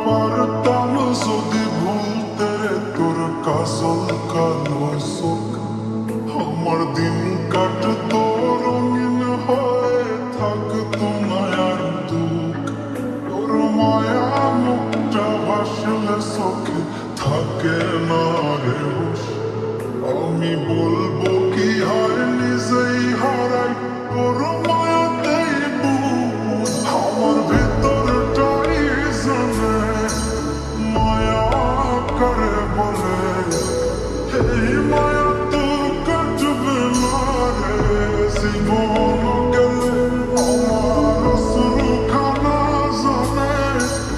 পারতাম যদি ভুলতে রে তোর কাজল কালো চোখ, আমার দিন কাটতো রঙিন হয়ে থাকতো না আর দুঃখ। তোর মায়া মুখটা ভাসলে চোখে থাকে না রে হুঁশ। আমি বলবো কি হয় নিজেই হারাই তোর মায়াতেই বুঝ। আমার ভেতরটাই জানে মায়া করে বলে, এই মায়া তো কাটবে না রে জীবন গেলে। আমার শুরুখানা জানে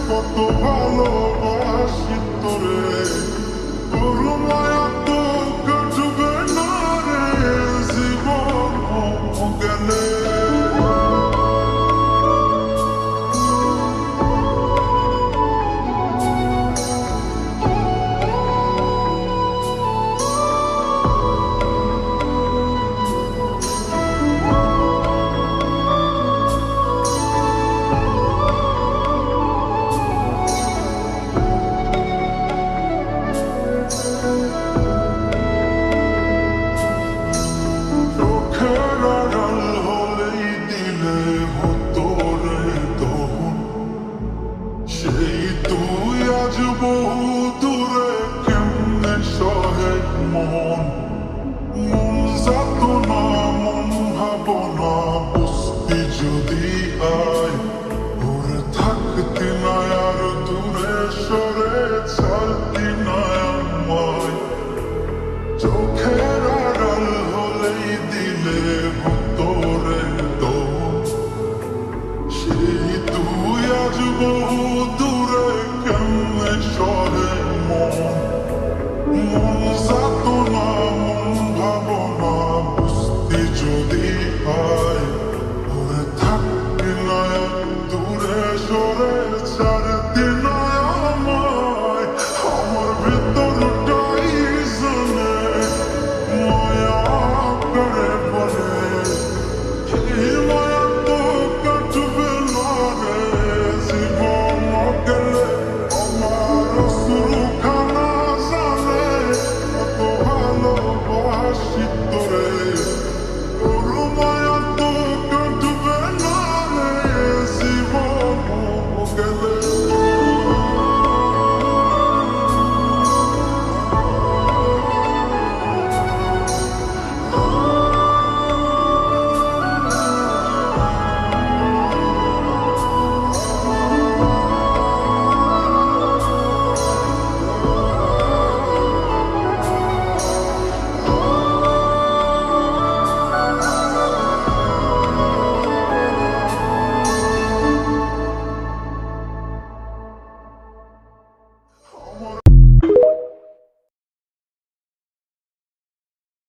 কত ভালোবাসি তোরে, তোর মায়া তো কাটবে না রে জীবন গেলে। চোখের আড়াল হলেই দিলে হতো রে দহন, সেই তুই আজ বহু